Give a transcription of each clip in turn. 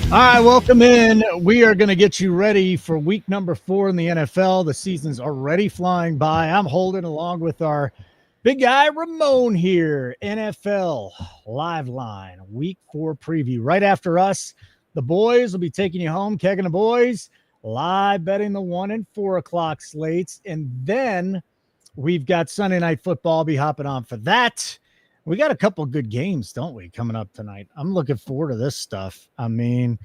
All right, welcome in. We are going to get you ready for week number 4 in the NFL. The season's already flying by. I'm Holden along with our big guy, Ramon here. NFL Live Line, week 4 preview. Right after us, the boys will be taking you home, kegging the boys, live betting the 1 and 4 o'clock slates. And then we've got Sunday Night Football. I'll be hopping on for that. We got a couple of good games, don't we, coming up tonight? I'm looking forward to this stuff. I mean,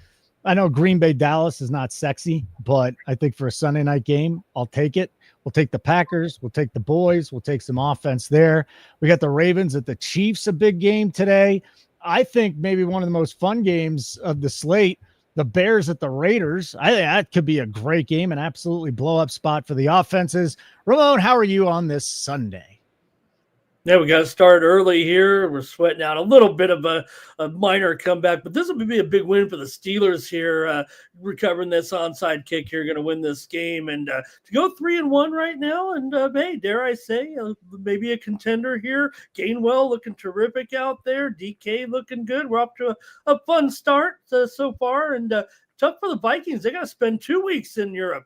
I know Green Bay Dallas is not sexy, but I think for a Sunday night game, I'll take it. We'll take the Packers. We'll take the boys. We'll take some offense there. We got the Ravens at the Chiefs, a big game today. I think maybe one of the most fun games of the slate, the Bears at the Raiders. I think that could be a great game, an absolutely blow-up spot for the offenses. Ramon, how are you on this Sunday? Yeah, we got to start early here. We're sweating out a little bit of a minor comeback, but this will be a big win for the Steelers here, recovering this onside kick here, going to win this game. And to go 3-1 right now, and hey, dare I say, maybe a contender here. Gainwell looking terrific out there. DK looking good. We're up to a fun start so far, and tough for the Vikings. They got to spend 2 weeks in Europe.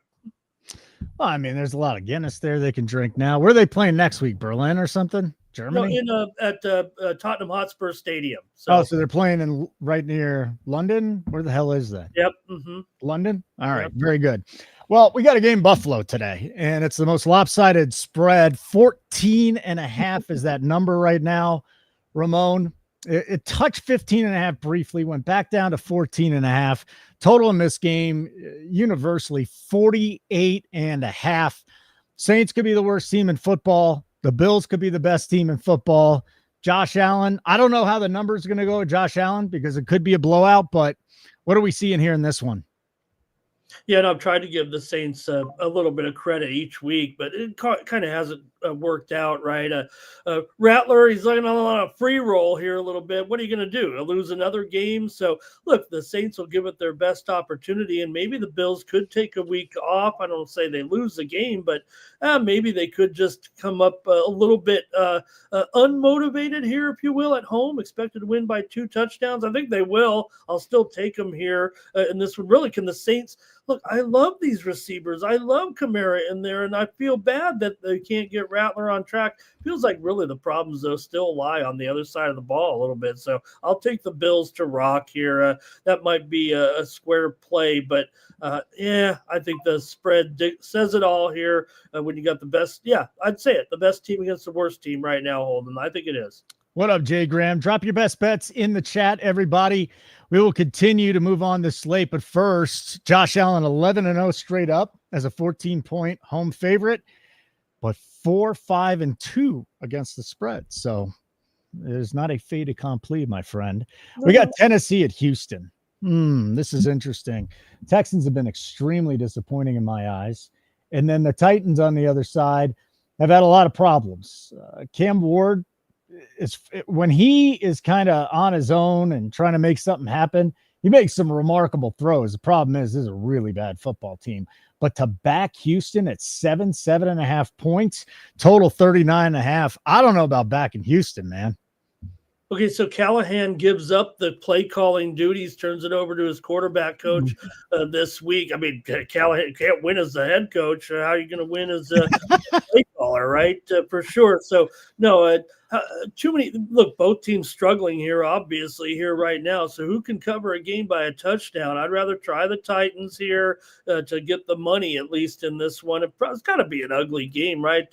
Well, I mean, there's a lot of Guinness there they can drink now. Where are they playing next week? Berlin or something? Germany? No, at Tottenham Hotspur Stadium. So they're playing in right near London. Where the hell is that? Yep. Mm-hmm. London. All right. Yep. Very good. Well, we got a game Buffalo today, and it's the most lopsided spread. 14.5 is that number right now. Ramon, it touched 15.5 briefly, went back down to 14.5. Total in this game, universally 48.5. Saints could be the worst team in football. The Bills could be the best team in football. Josh Allen, I don't know how the numbers are going to go with Josh Allen because it could be a blowout, but what are we seeing here in this one? Yeah, and I've tried to give the Saints a little bit of credit each week, but it kind of hasn't worked out, right? Rattler, he's like on a free roll here a little bit. What are you going to do? He'll lose another game? So, look, the Saints will give it their best opportunity, and maybe the Bills could take a week off. I don't say they lose the game, but maybe they could just come up a little bit unmotivated here, if you will, at home, expected to win by 2 touchdowns. I think they will. I'll still take them here in this one. Really, can the Saints – look, I love these receivers. I love Kamara in there, and I feel bad that they can't get Rattler on track. Feels like really the problems, though, still lie on the other side of the ball a little bit. So I'll take the Bills to rock here. That might be a square play, but, I think the spread says it all here when you got the best. Yeah, I'd say it. The best team against the worst team right now, Holden. I think it is. What up, Jay Graham? Drop your best bets in the chat, everybody. We will continue to move on this slate, but first, Josh Allen 11-0 straight up as a 14-point home favorite, but 4-5-2 against the spread. So there's not a fait accompli, my friend. We got Tennessee at Houston. This is interesting. Texans have been extremely disappointing in my eyes. And then the Titans on the other side have had a lot of problems. Cam Ward, when he is kind of on his own and trying to make something happen, he makes some remarkable throws. The problem is, this is a really bad football team. But to back Houston at 7.5 points, total 39.5. I don't know about backing Houston, man. Okay, so Callahan gives up the play calling duties, turns it over to his quarterback coach this week. I mean, Callahan can't win as the head coach. How are you going to win as a play caller, right? For sure. So, no, too many. Look, both teams struggling here, obviously, here right now. So who can cover a game by a touchdown? I'd rather try the Titans here to get the money, at least in this one. It's got to be an ugly game, right?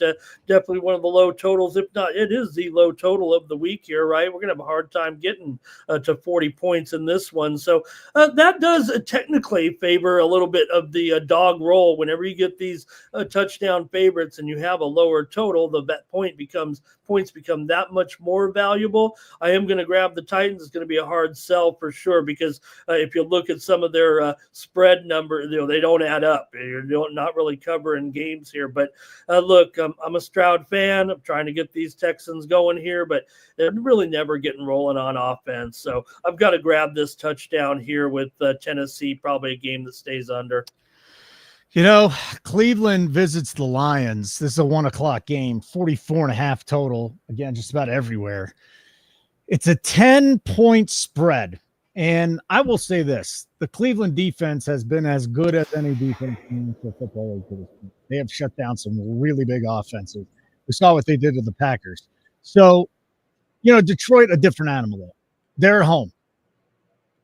Definitely one of the low totals. If not, it is the low total of the week here, right? We're going to have a hard time getting to 40 points in this one. So that does technically favor a little bit of the dog roll. Whenever you get these touchdown favorites and you have a lower total, the points become that much more valuable. I am going to grab the Titans. It's going to be a hard sell for sure, because if you look at some of their spread numbers, they don't add up. You're not really covering games here. But look, I'm a Stroud fan. I'm trying to get these Texans going here, but they're really never getting rolling on offense. So I've got to grab this touchdown here with Tennessee, probably a game that stays under. Cleveland visits the Lions. This is a 1:00 game, 44.5 total. Again, just about everywhere. It's a 10-point spread. And I will say this, the Cleveland defense has been as good as any defense in the football league to this point. They have shut down some really big offenses. We saw what they did to the Packers. So, Detroit, a different animal though. They're at home.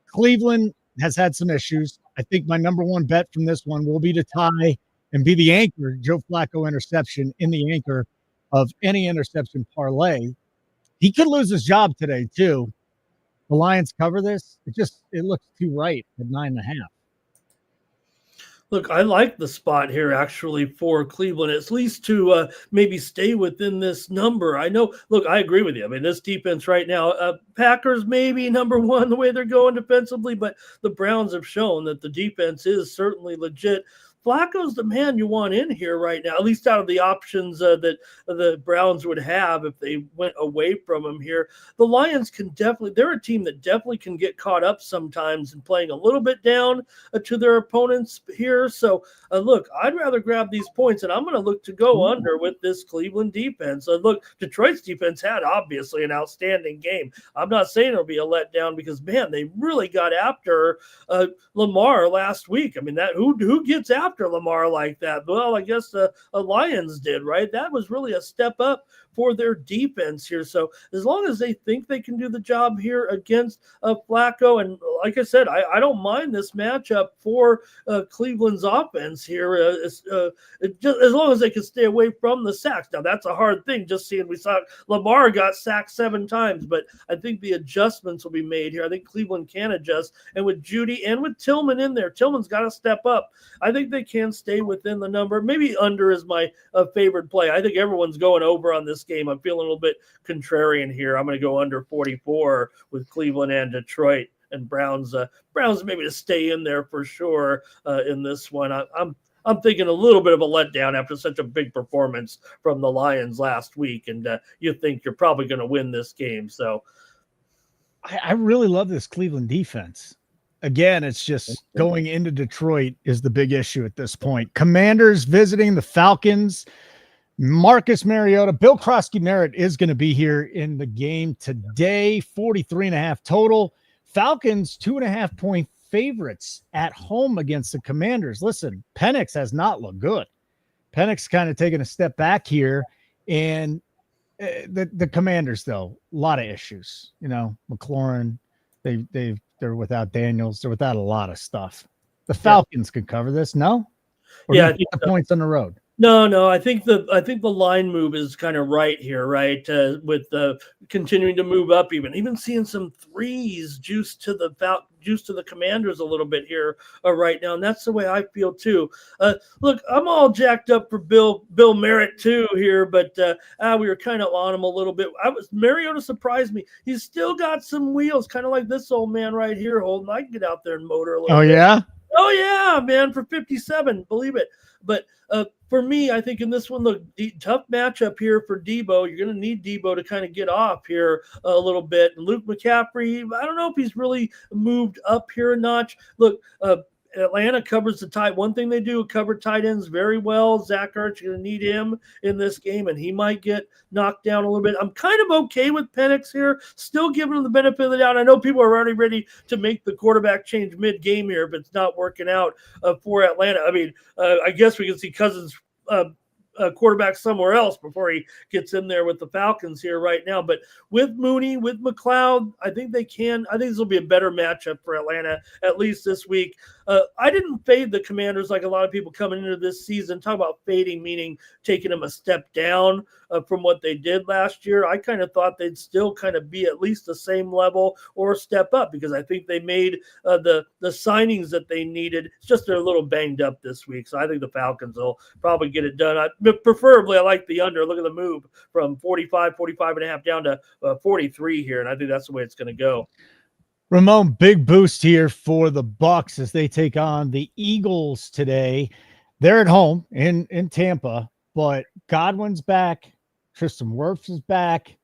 Cleveland has had some issues. I think my number one bet from this one will be to tie and be the anchor, Joe Flacco interception in the anchor of any interception parlay. He could lose his job today too. The Lions cover this. It looks too right at 9.5. Look, I like the spot here actually for Cleveland, at least to maybe stay within this number. I know, look, I agree with you. I mean, this defense right now, Packers maybe number one the way they're going defensively, but the Browns have shown that the defense is certainly legit. Flacco's the man you want in here right now, at least out of the options that the Browns would have if they went away from him here. The Lions they're a team that definitely can get caught up sometimes in playing a little bit down to their opponents here. So, look, I'd rather grab these points, and I'm going to look to go under with this Cleveland defense. Look, Detroit's defense had obviously an outstanding game. I'm not saying it'll be a letdown because, man, they really got after Lamar last week. I mean, that who gets after Lamar like that? Well, I guess the Lions did, right? That was really a step up for their defense here. So as long as they think they can do the job here against Flacco, and like I said, I don't mind this matchup for Cleveland's offense here, just as long as they can stay away from the sacks. Now that's a hard thing. Just seeing we saw Lamar got sacked 7 times, but I think the adjustments will be made here. I think Cleveland can adjust, and with Judy and with Tillman in there, Tillman's got to step up. I think they can stay within the number. Maybe under is my favorite play. I think everyone's going over on this game. I'm feeling a little bit contrarian here. I'm going to go under 44 with Cleveland and Detroit, and Browns maybe to stay in there for sure in this one. I'm thinking a little bit of a letdown after such a big performance from the Lions last week, and you think you're probably going to win this game. So I really love this Cleveland defense. Again, it's just going into Detroit is the big issue at this point. Commanders visiting the Falcons. Marcus Mariota, Bill Krosky-Merritt is going to be here in the game today. 43.5 total. Falcons 2.5-point favorites at home against the Commanders. Listen, Penix has not looked good. Penix kind of taking a step back here, and the Commanders though, a lot of issues. McLaurin, they're without Daniels, they're without a lot of stuff. The Falcons can cover this, no? Or yeah, I think the points on the road. No. I think the line move is kind of right here, right? With continuing to move up, even seeing some threes juice to the Commanders a little bit here right now, and that's the way I feel too. Look, I'm all jacked up for Bill Merritt too here, but we were kind of on him a little bit. Mariota surprised me. He's still got some wheels, kind of like this old man right here, Holden. I can get out there and motor a little bit. Oh yeah, man, for 57, believe it. But for me, I think in this one, the tough matchup here for Debo. You're going to need Debo to kind of get off here a little bit. And Luke McCaffrey, I don't know if he's really moved up here a notch. Look, Atlanta covers the tight. One thing they do, cover tight ends very well. Zach Ertz, you're going to need him in this game, and he might get knocked down a little bit. I'm kind of okay with Penix here, still giving him the benefit of the doubt. I know people are already ready to make the quarterback change mid-game here if it's not working out for Atlanta. I mean, I guess we can see Cousins quarterback somewhere else before he gets in there with the Falcons here right now. But with Mooney, with McLeod, I think they can. I think this will be a better matchup for Atlanta, at least this week. I didn't fade the Commanders like a lot of people coming into this season. Talk about fading, meaning taking them a step down from what they did last year. I kind of thought they'd still kind of be at least the same level or step up because I think they made the signings that they needed. It's just they're a little banged up this week. So I think the Falcons will probably get it done. Preferably, I like the under. Look at the move from 45 and a half down to 43 here. And I think that's the way it's going to go. Ramon, big boost here for the Bucs as they take on the Eagles today. They're at home in Tampa, but Godwin's back. Tristan Wirfs is back.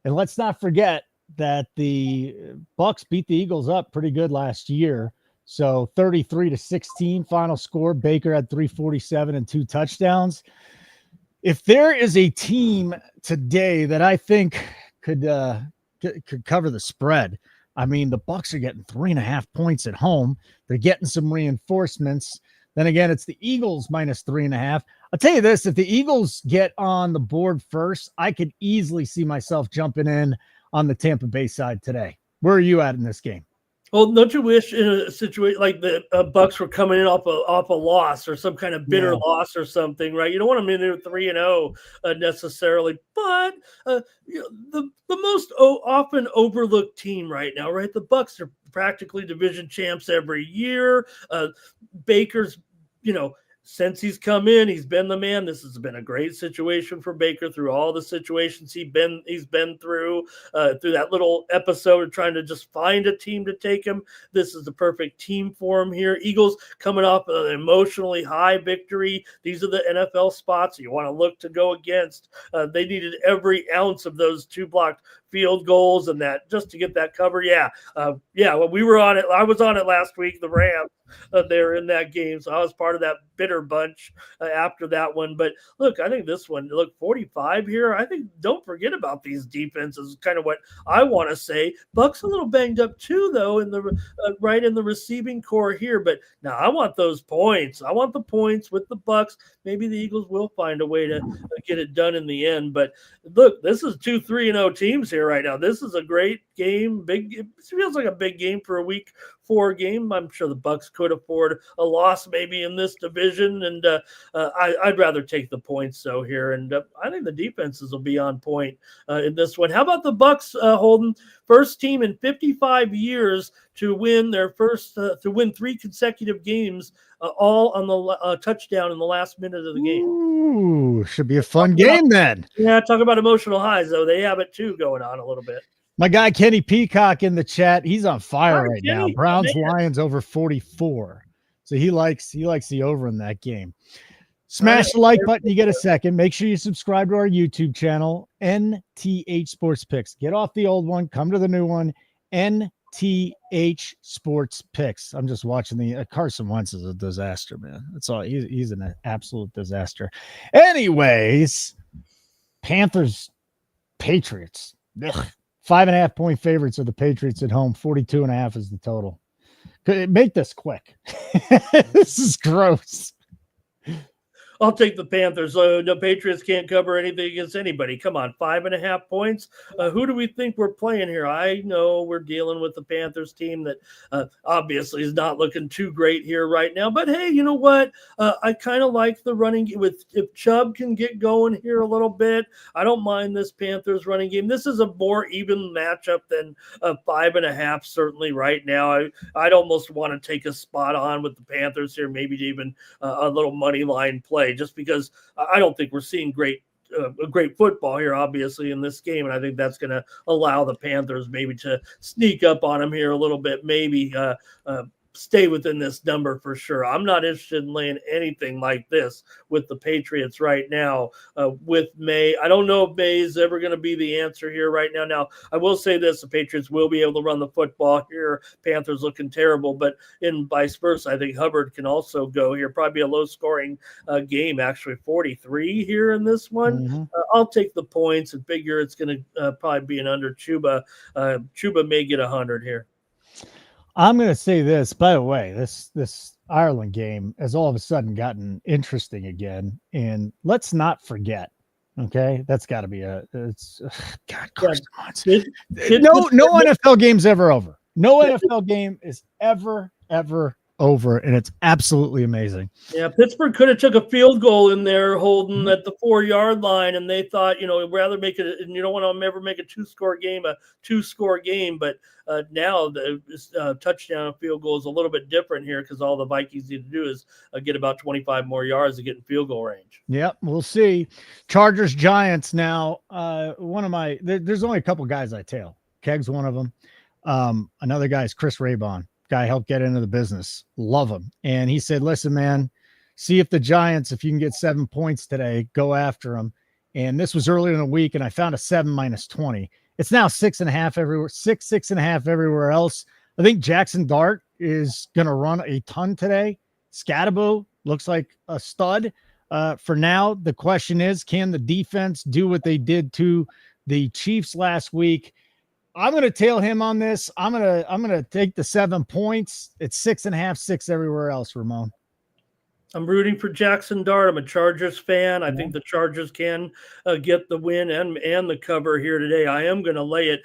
And let's not forget that the Bucs beat the Eagles up pretty good last year. So 33-16 final score. Baker had 347 and 2 touchdowns. If there is a team today that I think could cover the spread, I mean, the Bucks are getting 3.5 points at home. They're getting some reinforcements. Then again, it's the Eagles minus 3.5. I'll tell you this, if the Eagles get on the board first, I could easily see myself jumping in on the Tampa Bay side today. Where are you at in this game? Well, don't you wish in a situation like the Bucks were coming in off a loss or some kind of bitter loss or something, right? You don't want them in there 3-0 necessarily, but the most often overlooked team right now, right? The Bucks are practically division champs every year. Baker's, since he's come in, he's been the man. This has been a great situation for Baker through all the situations he's been through that little episode of trying to just find a team to take him. This is the perfect team for him here. Eagles coming off an emotionally high victory. These are the NFL spots you want to look to go against. They needed every ounce of those 2 blocked field goals and that just to get that cover. Well, we were on it. I was on it last week. The Rams, they're in that game, so I was part of that bitter bunch after that one. But look, I think this one, 45 here. I think don't forget about these defenses. Kind of what I want to say. Bucks a little banged up too, though, in the right in the receiving core here. But now I want those points. I want the points with the Bucks. Maybe the Eagles will find a way to get it done in the end. But look, this is 2 3-0 teams here right now. This is a great game. It feels like a big game for a week 4 game. I'm sure the Bucks could afford a loss maybe in this division, and I'd rather take the points so here. And I think the defenses will be on point in this one. How about the Bucks, Holden? First team in 55 years to win their first to win 3 consecutive games, all on the touchdown in the last minute of the game. Ooh, should be a fun game then. Yeah, talk about emotional highs, though. They have it too going on a little bit. My guy Kenny Peacock in the chat, he's on fire right now. Browns Lions over 44. So he likes the over in that game. Smash the like button, you get a second. Make sure you subscribe to our YouTube channel, NTH Sports Picks. Get off the old one, come to the new one, NTH Sports Picks. I'm just watching the Carson Wentz is a disaster, man. That's all. He's an absolute disaster. Anyways, Panthers, Patriots. Ugh. 5.5 point favorites are the Patriots at home. 42.5 is the total. Make this quick. This is gross. I'll take the Panthers. The Patriots can't cover anything against anybody. Come on, 5.5 points. Who do we think we're playing here? I know we're dealing with the Panthers team that obviously is not looking too great here right now. But hey, you know what? I kind of like the running game. If Chubb can get going here a little bit, I don't mind this Panthers running game. This is a more even matchup than 5.5 certainly right now. I'd almost want to take a spot on with the Panthers here, maybe even a little money line play. Just because I don't think we're seeing great football here, obviously, in this game. And I think that's going to allow the Panthers maybe to sneak up on them here a little bit, maybe stay within this number for sure. I'm not interested in laying anything like this with the Patriots right now with May. I don't know if May is ever going to be the answer here right now. Now, I will say this, the Patriots will be able to run the football here. Panthers looking terrible, but in vice versa, I think Hubbard can also go here. Probably a low-scoring game, actually 43 here in this one. Mm-hmm. I'll take the points and figure it's going to probably be an under Chuba. Chuba may get 100 here. I'm going to say this, by the way, this Ireland game has all of a sudden gotten interesting again. And let's not forget, okay, that's got to be God, Carson Wentz. No NFL game's ever over. No NFL game is ever over, and it's absolutely amazing. Yeah, Pittsburgh could have took a field goal in there, Holden, at the 4-yard line, and they thought, rather make it, and you don't want to ever make a two-score game, but now the touchdown and field goal is a little bit different here because all the Vikings need to do is get about 25 more yards to get in field goal range. Yep, we'll see. Chargers, Giants now. There's only a couple guys I tail. Keg's one of them. Another guy is Chris Raybon. Guy helped get into the business. Love him. And he said, listen, man, see if the Giants, if you can get 7 points today, go after them. And this was earlier in the week, and I found a 7 minus 20. It's now 6.5 everywhere, 6.5 everywhere else. I think Jackson Dart is going to run a ton today. Scatabo looks like a stud. For now, the question is, can the defense do what they did to the Chiefs last week? I'm going to tail him on this. I'm going to take the 7 points. It's 6.5, 6 everywhere else, Ramon. I'm rooting for Jackson Dart. I'm a Chargers fan. I think the Chargers can get the win and the cover here today. I am going to lay it.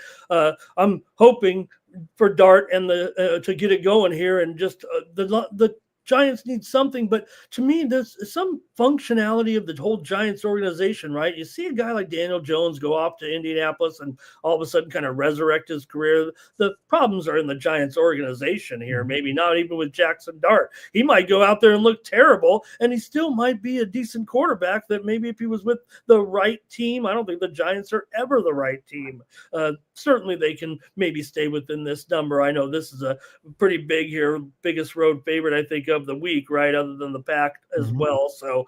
I'm hoping for Dart and the to get it going here, and just the Giants need something, but to me, there's some functionality of the whole Giants organization, right? You see a guy like Daniel Jones go off to Indianapolis and all of a sudden kind of resurrect his career. The problems are in the Giants organization here, maybe not even with Jackson Dart. He might go out there and look terrible, and he still might be a decent quarterback that maybe if he was with the right team, I don't think the Giants are ever the right team. Certainly they can maybe stay within this number. I know this is a pretty big here, biggest road favorite, I think, of the week, right? Other than the Pack as well. So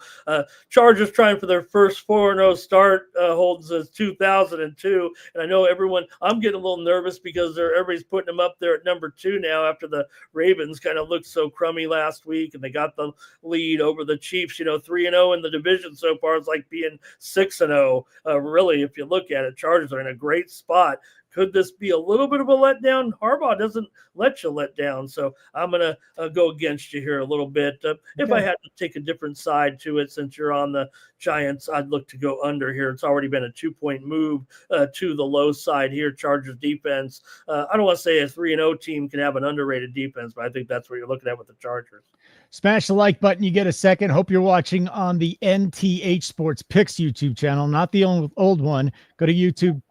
Chargers trying for their first 4-0 start, holds as 2002. And I know I'm getting a little nervous because everybody's putting them up there at number 2 now after the Ravens kind of looked so crummy last week and they got the lead over the Chiefs. 3-0 in the division so far. It's like being 6-0. Really, if you look at it, Chargers are in a great spot. Could this be a little bit of a letdown? Harbaugh doesn't let you let down. So I'm going to go against you here a little bit. If I had to take a different side to it, since you're on the Giants, I'd look to go under here. It's already been a 2-point move to the low side here. Chargers defense. I don't want to say a 3-0 team can have an underrated defense, but I think that's what you're looking at with the Chargers. Smash the like button. You get a second. Hope you're watching on the NTH Sports Picks YouTube channel, not the old one. Go to YouTube.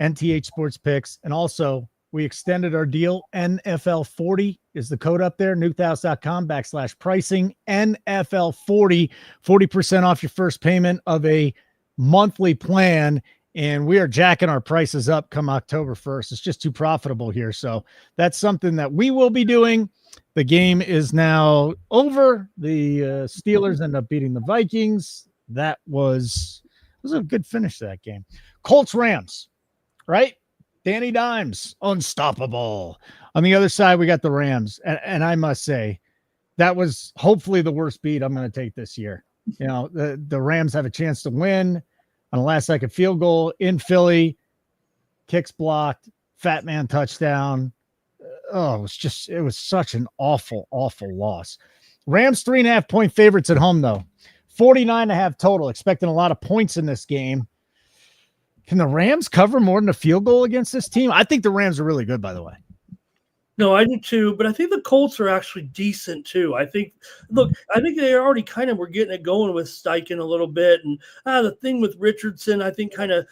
NTH Sports Picks. And also, we extended our deal. NFL 40 is the code up there. newthhouse.com/pricing. NFL 40, 40% off your first payment of a monthly plan. And we are jacking our prices up come October 1st. It's just too profitable here. So that's something that we will be doing. The game is now over. The Steelers end up beating the Vikings. That was a good finish to that game. Colts Rams. Right? Danny Dimes, unstoppable. On the other side, we got the Rams. And I must say, that was hopefully the worst beat I'm going to take this year. The Rams have a chance to win on a last-second field goal in Philly. Kicks blocked, fat man touchdown. It was such an awful, awful loss. Rams 3.5-point favorites at home, though. 49.5 total. Expecting a lot of points in this game. Can the Rams cover more than a field goal against this team? I think the Rams are really good, by the way. No, I do too, but I think the Colts are actually decent too. I think they already kind of were getting it going with Steichen a little bit. And the thing with Richardson, I think kind of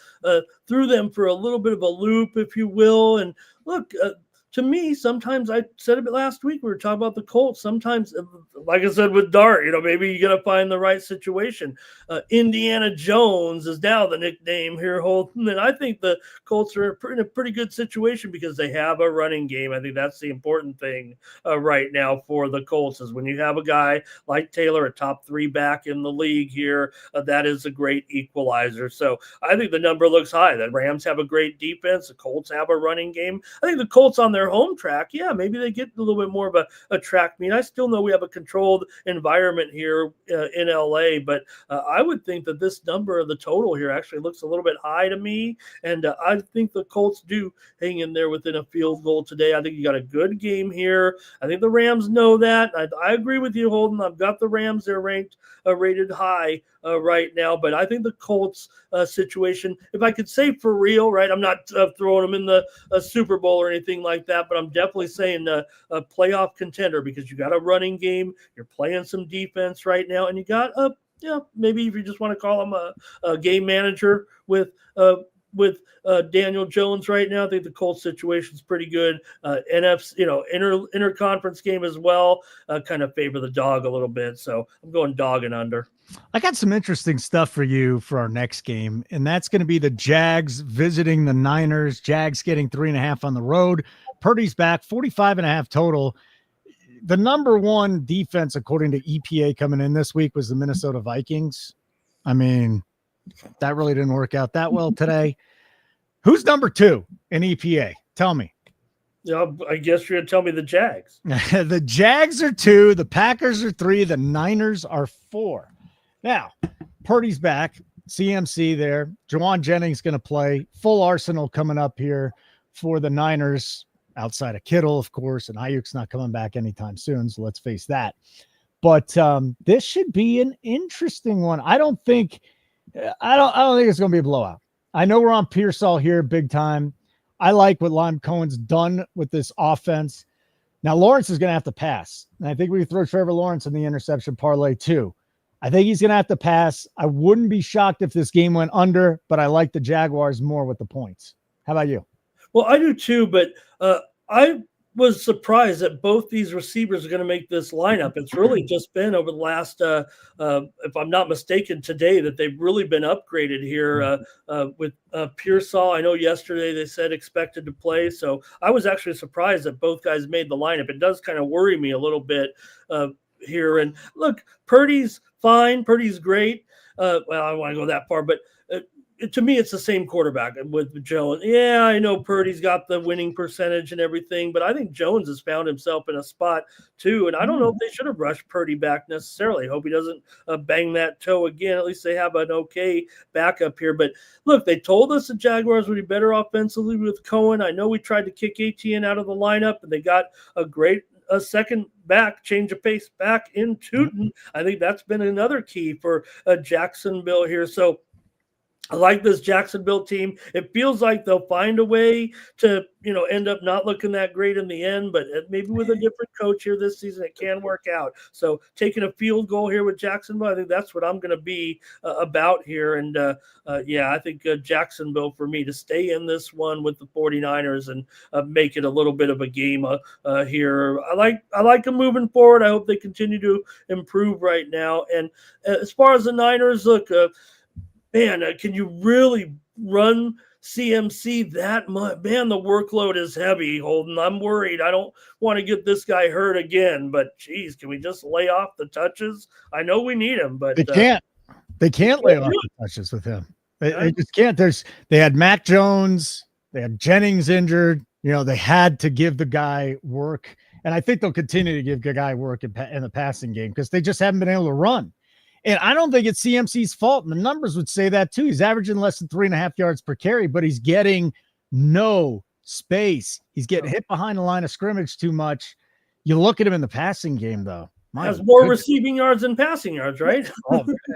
threw them for a little bit of a loop, if you will. And look, to me, sometimes I said it last week, we were talking about the Colts. Sometimes, like I said with Dart, maybe you got to find the right situation. Indiana Jones is now the nickname here, Holden. And I think the Colts are in a pretty good situation because they have a running game. I think that's the important thing right now for the Colts is when you have a guy like Taylor, a top 3 back in the league here, that is a great equalizer. So I think the number looks high. The Rams have a great defense. The Colts have a running game. I think the Colts on their home track, maybe they get a little bit more of a track meet. I still know we have a controlled environment here in LA, but I would think that this number of the total here actually looks a little bit high to me, and I think the Colts do hang in there within a field goal today. I think you got a good game here. I think the Rams know that. I agree with you, Holden. I've got the Rams. They're rated high right now, but I think the Colts situation, if I could say for real, right, I'm not throwing them in the Super Bowl or anything like that, but I'm definitely saying a playoff contender because you got a running game, you're playing some defense right now, and you got maybe if you just want to call him a game manager with Daniel Jones right now. I think the Colts situation is pretty good. NFC, interconference game as well, kind of favor the dog a little bit. So I'm going dog and under. I got some interesting stuff for you for our next game, and that's going to be the Jags visiting the Niners. Jags getting 3.5 on the road. Purdy's back, 45.5 total. The number one defense, according to EPA coming in this week, was the Minnesota Vikings. I mean, that really didn't work out that well today. Who's number 2 in EPA? Tell me. Yeah, I guess you're going to tell me the Jags. The Jags are 2. The Packers are 3. The Niners are 4. Now, Purdy's back. CMC there. Jawan Jennings going to play. Full arsenal coming up here for the Niners outside of Kittle, of course, and Ayuk's not coming back anytime soon. So let's face that. But this should be an interesting one. I don't think it's going to be a blowout. I know we're on Pearsall here big time. I like what Lime Cohen's done with this offense. Now, Lawrence is going to have to pass. And I think we throw Trevor Lawrence in the interception parlay too. I think he's going to have to pass. I wouldn't be shocked if this game went under, but I like the Jaguars more with the points. How about you? Well, I do too, but I was surprised that both these receivers are going to make this lineup. It's really just been over the last, if I'm not mistaken, today that they've really been upgraded here with Pearsall. I know yesterday they said expected to play, so I was actually surprised that both guys made the lineup. It does kind of worry me a little bit here. And look, Purdy's fine. Purdy's great. Well, I don't want to go that far, but to me, it's the same quarterback with Jones. Yeah, I know Purdy's got the winning percentage and everything, but I think Jones has found himself in a spot too. And I don't know if they should have rushed Purdy back necessarily. Hope he doesn't bang that toe again. At least they have an okay backup here. But look, they told us the Jaguars would be better offensively with Cohen. I know we tried to kick ATN out of the lineup, and they got a second back, change of pace back in Tootin. I think that's been another key for Jacksonville here. So I like this Jacksonville team. It feels like they'll find a way to, end up not looking that great in the end, but maybe with a different coach here this season, it can work out. So taking a field goal here with Jacksonville, I think that's what I'm going to be about here. And I think Jacksonville for me to stay in this one with the 49ers and make it a little bit of a game here. I like them moving forward. I hope they continue to improve right now. And as far as the Niners, look, man, can you really run CMC that much? Man, the workload is heavy, Holden. I'm worried. I don't want to get this guy hurt again, but geez, can we just lay off the touches? I know we need him, but they can't. They can't lay off the touches with him. They just can't. They had Mac Jones. They had Jennings injured. They had to give the guy work, and I think they'll continue to give the guy work in the passing game because they just haven't been able to run. And I don't think it's CMC's fault. And the numbers would say that too. He's averaging less than 3.5 yards per carry, but he's getting no space. He's getting hit behind the line of scrimmage too much. You look at him in the passing game, though. Has more receiving yards than passing yards, right?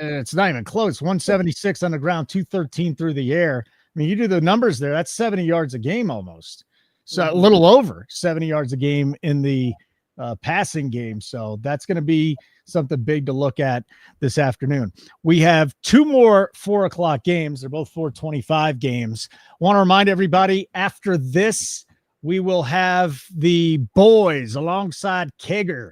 It's not even close. 176 on the ground, 213 through the air. I mean, you do the numbers there. That's 70 yards a game almost. So a little over 70 yards a game in the passing game. So that's going to be something big to look at this afternoon. We have two more 4:00 games. They're both 4:25 games. Want to remind everybody after this, we will have the boys alongside Kegger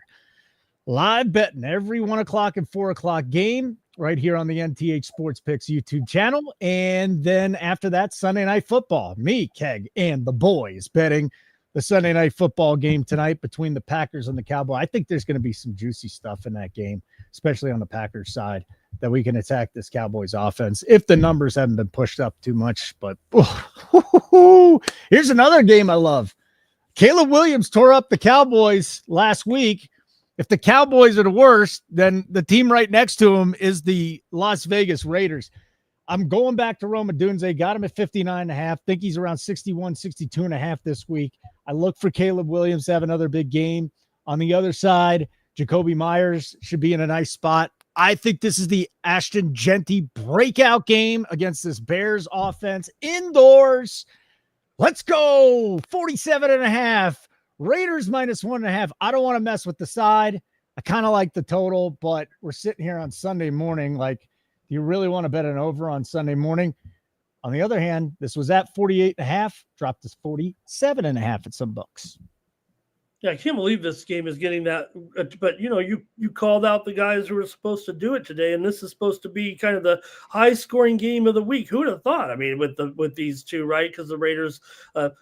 live betting every 1:00 and 4:00 game right here on the NTH Sports Picks YouTube channel. And then after that, Sunday Night Football, me, Keg, and the boys betting the Sunday Night Football game tonight between the Packers and the Cowboys. I think there's going to be some juicy stuff in that game, especially on the Packers side, that we can attack this Cowboys offense if the numbers haven't been pushed up too much. But here's another game I love. Caleb Williams tore up the Cowboys last week. If the Cowboys are the worst, then the team right next to him is the Las Vegas Raiders. I'm going back to Roma Dunze, got him at 59.5. Think he's around 61, 62.5 this week. I look for Caleb Williams to have another big game. On the other side, Jacoby Myers should be in a nice spot. I think this is the Ashton Genty breakout game against this Bears offense indoors. Let's go. 47.5. Raiders minus 1.5. I don't want to mess with the side. I kind of like the total, but we're sitting here on Sunday morning. Like, do you really want to bet an over on Sunday morning? On the other hand, this was at 48.5, dropped to 47.5 at some books. Yeah, I can't believe this game is getting that. But, you called out the guys who were supposed to do it today, and this is supposed to be kind of the high-scoring game of the week. Who would have thought? I mean, with these two, right? Because the Raiders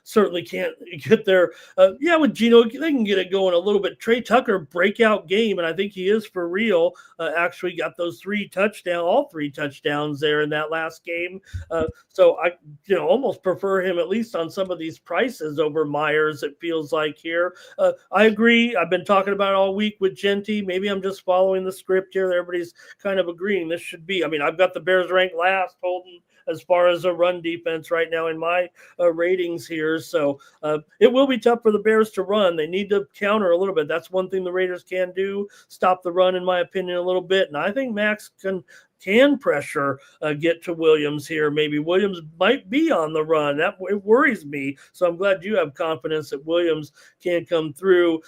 certainly can't get their with Geno, they can get it going a little bit. Trey Tucker, breakout game, and I think he is for real. Actually got those all three touchdowns there in that last game. So I, almost prefer him at least on some of these prices over Myers, it feels like here. I agree. I've been talking about it all week with Genty. Maybe I'm just following the script here. Everybody's kind of agreeing this should be. I mean, I've got the Bears ranked last, Holden, as far as a run defense right now in my ratings here. So it will be tough for the Bears to run. They need to counter a little bit. That's one thing the Raiders can do, stop the run, in my opinion, a little bit. And I think Max can pressure get to Williams here. Maybe Williams might be on the run. That it worries me. So I'm glad you have confidence that Williams can come through.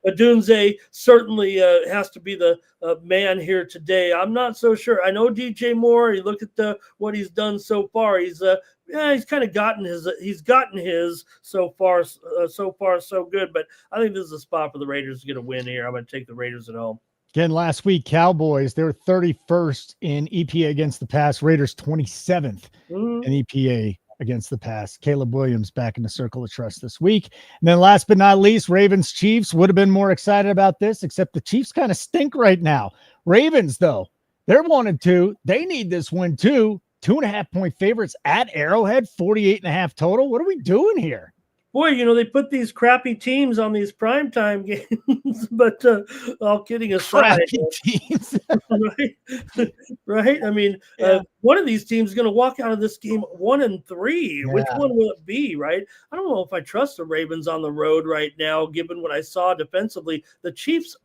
Adunze certainly has to be the man here today. I'm not so sure. I know DJ Moore. You look at what he's done so far. He's kind of gotten his. He's gotten his so far. So good. But I think this is a spot for the Raiders to get a win here. I'm going to take the Raiders at home. Again, last week, Cowboys, they were 31st in EPA against the pass. Raiders 27th in EPA against the pass. Caleb Williams back in the circle of trust this week. And then last but not least, Ravens Chiefs. Would have been more excited about this, except the Chiefs kind of stink right now. Ravens, though, they're 1-2. They need this win too. 2.5-point favorites at Arrowhead, 48.5 total. What are we doing here? Boy, they put these crappy teams on these primetime games, but all kidding aside, teams. right? I mean, one of these teams is going to walk out of this game 1-3. Yeah. Which one will it be, right? I don't know if I trust the Ravens on the road right now, given what I saw defensively. The Chiefs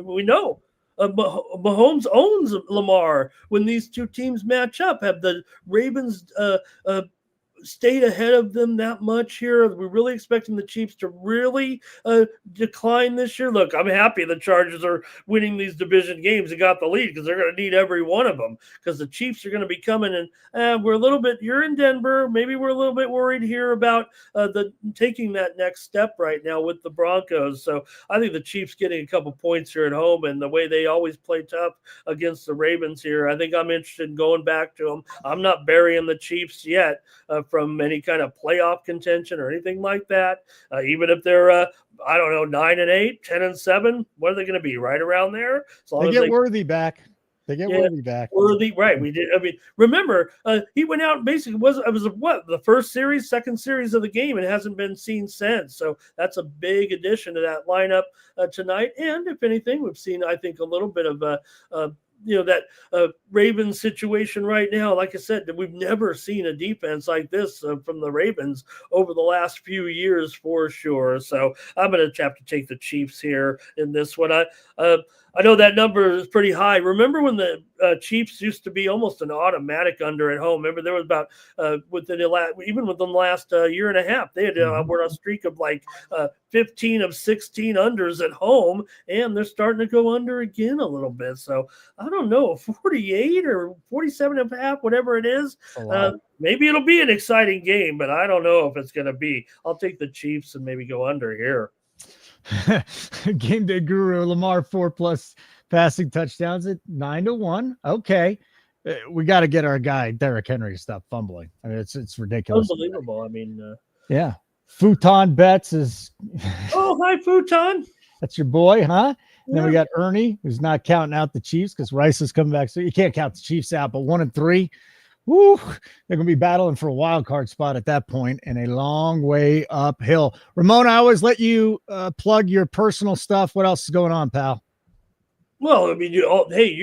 we know. Mahomes owns Lamar. When these two teams match up, have the Ravens stayed ahead of them that much here? Are we really expecting the Chiefs to really decline this year? Look, I'm happy the Chargers are winning these division games and got the lead, because they're going to need every one of them, because the Chiefs are going to be coming, and we're a little bit, you're in Denver, maybe we're a little bit worried here about taking that next step right now with the Broncos. So I think the Chiefs getting a couple points here at home, and the way they always play tough against the Ravens here, I think I'm interested in going back to them. I'm not burying the Chiefs yet from any kind of playoff contention or anything like that. Even if they're, 9-8, 10-7, what are they going to be? Right around there? They get Worthy back. They get Worthy back. Worthy, right? We did. I mean, remember, he went out and basically the first series, second series of the game, and hasn't been seen since. So that's a big addition to that lineup tonight. And if anything, we've seen, I think, a little bit of that Ravens situation right now. Like I said, we've never seen a defense like this from the Ravens over the last few years, for sure. So I'm going to have to take the Chiefs here in this one. I know that number is pretty high. Remember when the Chiefs used to be almost an automatic under at home? Remember there was about within the last year and a half, they had were on a streak of like 15 of 16 unders at home, and they're starting to go under again a little bit. So I don't know, 48 or 47.5, whatever it is. Maybe it'll be an exciting game, but I don't know if it's going to be. I'll take the Chiefs and maybe go under here. Game day guru Lamar 4+ passing touchdowns at 9-1. Okay, we got to get our guy Derrick Henry to stop fumbling. I mean, it's ridiculous. Unbelievable. I mean, yeah. Futon Betts is. Oh, hi, Futon. That's your boy, huh? And then we got Ernie, who's not counting out the Chiefs because Rice is coming back. So you can't count the Chiefs out, but 1-3. Woo, they're going to be battling for a wild card spot at that point and a long way uphill. Ramon, I always let you plug your personal stuff. What else is going on, pal? Well, I mean, you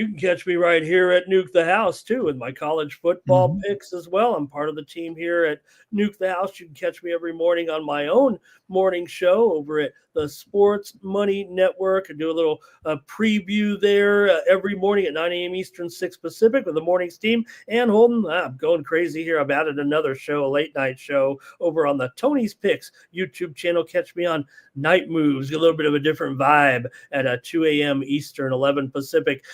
can catch me right here at Nuke the House, too, with my college football picks as well. I'm part of the team here at Nuke the House. You can catch me every morning on my own morning show over at the Sports Money Network. I do a little preview there every morning at 9 a.m. Eastern, 6 Pacific with the morning's team. And Holden, I'm going crazy here. I've added another show, a late night show over on the Tony's Picks YouTube channel. Catch me on Night Moves, get a little bit of a different vibe at 2 a.m. Eastern, 11 Pacific.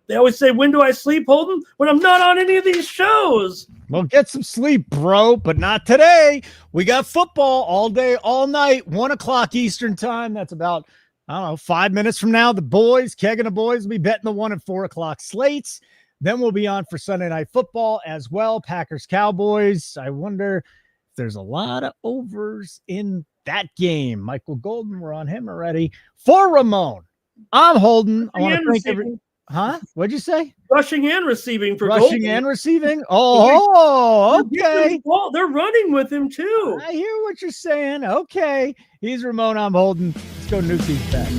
They always say, when do I sleep, Holden? When I'm not on any of these shows. Well, get some sleep, bro, but not today. We got football all day, all night, 1 o'clock Eastern time. That's about, 5 minutes from now. The boys, Keg and the boys, will be betting the 1 and 4 o'clock slates. Then we'll be on for Sunday Night Football as well. Packers, Cowboys. I wonder if there's a lot of overs in that game. Michael Golden, we're on him already. For Ramon, I'm Holden. I want to thank everyone. Huh? What'd you say? Rushing and receiving for Rushing Golden. and receiving? Oh, okay. Well, they're running with him, too. I hear what you're saying. Okay. He's Ramon. I'm Holden. Let's go Nuke these back.